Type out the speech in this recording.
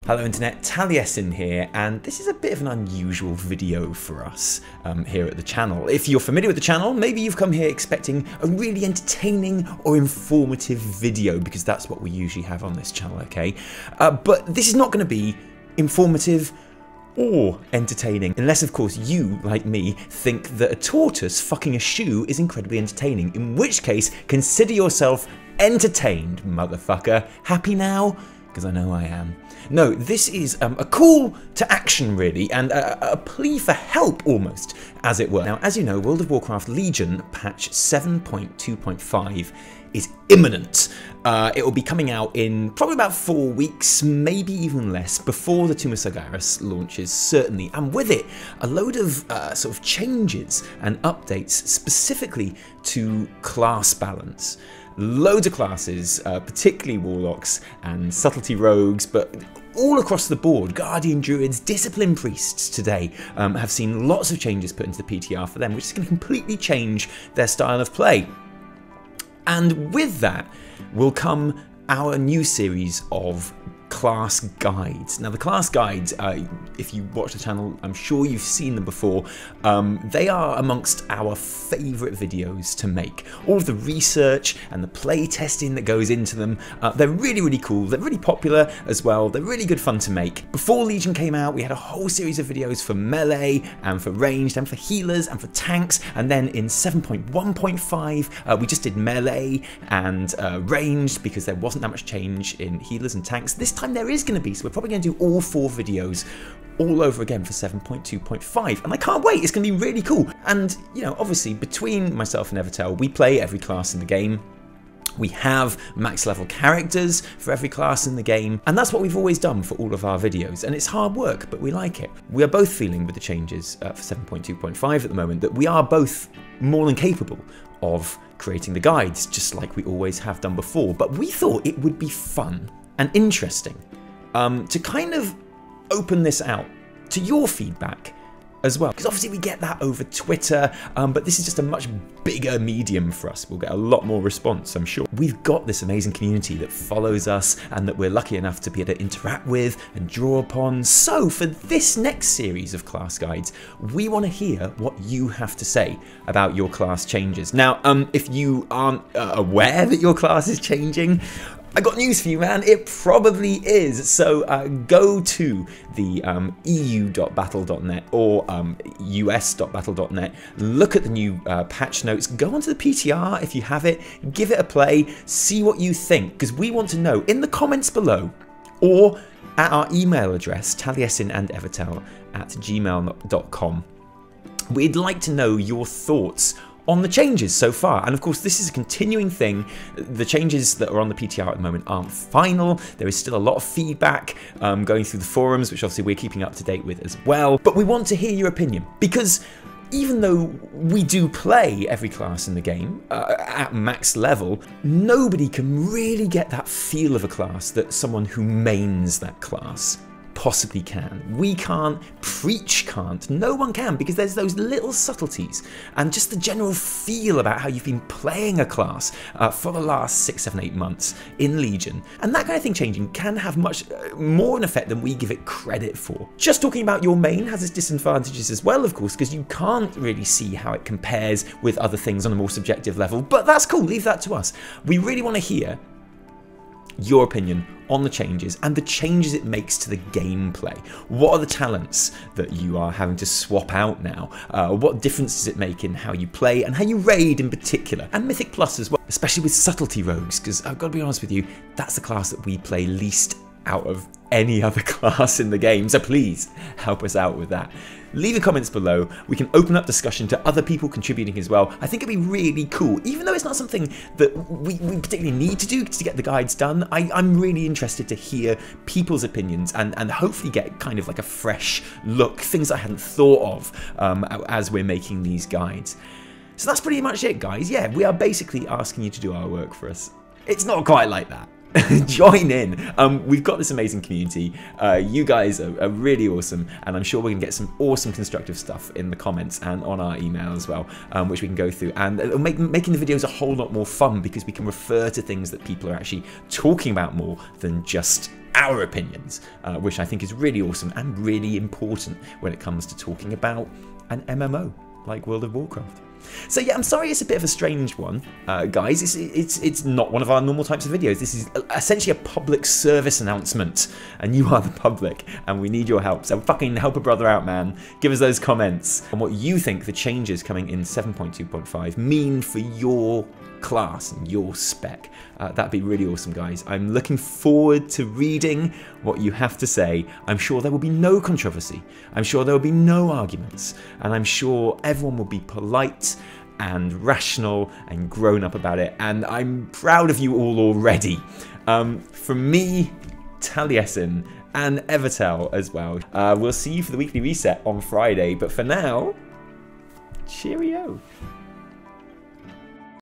Hello Internet, Taliesin here, and this is a bit of an unusual video for us here at the channel. If you're familiar with the channel, maybe you've come here expecting a really entertaining or informative video, because that's what we usually have on this channel, okay? But this is not going to be informative or entertaining, unless of course you, like me, think that a tortoise fucking a shoe is incredibly entertaining, in which case consider yourself entertained, motherfucker. Happy now? Because I know I am. No, this is a call to action really, and a plea for help almost, as it were. Now, as you know, World of Warcraft Legion patch 7.2.5 is imminent. It will be coming out in probably about 4 weeks, maybe even less, before the Tomb of Sargeras launches, certainly. And with it, a load of sort of changes and updates specifically to class balance. Loads of classes, particularly warlocks and subtlety rogues, but all across the board, guardian druids, discipline priests today have seen lots of changes put into the PTR for them, which is going to completely change their style of play. And with that will come our new series of class guides. Now the class guides, if you watch the channel, I'm sure you've seen them before. They are amongst our favourite videos to make. All of the research and the play testing that goes into them, they're really, really cool. They're really popular as well. They're really good fun to make. Before Legion came out, we had a whole series of videos for melee and for ranged and for healers and for tanks. And then in 7.1.5, we just did melee and ranged because there wasn't that much change in healers and tanks. This time there is going to be, so we're probably going to do all 4 videos all over again for 7.2.5, and I can't wait. It's going to be really cool. And you know, obviously between myself and Evitel, we play every class in the game. We have max level characters for every class in the game, and that's what we've always done for all of our videos, and it's hard work, but we like it. We are both feeling with the changes for 7.2.5 at the moment that we are both more than capable of creating the guides, just like we always have done before. But we thought it would be fun and interesting to kind of open this out to your feedback as well, because obviously we get that over Twitter, but this is just a much bigger medium for us. We'll get a lot more response, I'm sure. We've got this amazing community that follows us and that we're lucky enough to be able to interact with and draw upon. So for this next series of class guides, we want to hear what you have to say about your class changes. Now, if you aren't aware that your class is changing, I got news for you, man. It probably is. So go to the eu.battle.net or us.battle.net, look at the new patch notes, go onto the PTR if you have it, give it a play, see what you think, because we want to know in the comments below or at our email address, taliesinandEvitel@gmail.com. We'd like to know your thoughts on the changes so far. And of course, this is a continuing thing. The changes that are on the PTR at the moment aren't final. There is still a lot of feedback going through the forums, which obviously we're keeping up to date with as well. But we want to hear your opinion, because even though we do play every class in the game at max level, nobody can really get that feel of a class that someone who mains that class possibly can. We can't, Preach can't, no one can, because there's those little subtleties and just the general feel about how you've been playing a class for the last 6, 7, 8 months in Legion. And that kind of thing changing can have much more an effect than we give it credit for. Just talking about your main has its disadvantages as well, of course, because you can't really see how it compares with other things on a more subjective level, but that's cool, leave that to us. We really want to hear your opinion on the changes and the changes it makes to the gameplay. What are the talents that you are having to swap out now? What difference does it make in how you play and how you raid in particular? And Mythic Plus as well, especially with subtlety rogues, because I've got to be honest with you, that's the class that we play least out of any other class in the game, so please help us out with that. Leave your comments below. We can open up discussion to other people contributing as well. I think it'd be really cool, even though it's not something that we particularly need to do to get the guides done. I'm really interested to hear people's opinions and hopefully get kind of like a fresh look, things I hadn't thought of as we're making these guides. So that's pretty much it, guys. Yeah, we are basically asking you to do our work for us. It's not quite like that, join in. We've got this amazing community. You guys are really awesome, and I'm sure we're gonna get some awesome constructive stuff in the comments and on our email as well, which we can go through, and it'll making the videos a whole lot more fun because we can refer to things that people are actually talking about more than just our opinions, which I think is really awesome and really important when it comes to talking about an MMO like World of Warcraft. So yeah, I'm sorry it's a bit of a strange one, guys. It's not one of our normal types of videos. This is essentially a public service announcement, and you are the public, and we need your help. So fucking help a brother out, man. Give us those comments on what you think the changes coming in 7.2.5 mean for your class and your spec. That'd be really awesome, guys. I'm looking forward to reading what you have to say. I'm sure there will be no controversy. I'm sure there will be no arguments, and I'm sure everyone will be polite and rational and grown up about it, and I'm proud of you all already. From me, Taliesin, and Evitel as well. We'll see you for the weekly reset on Friday, but for now, cheerio.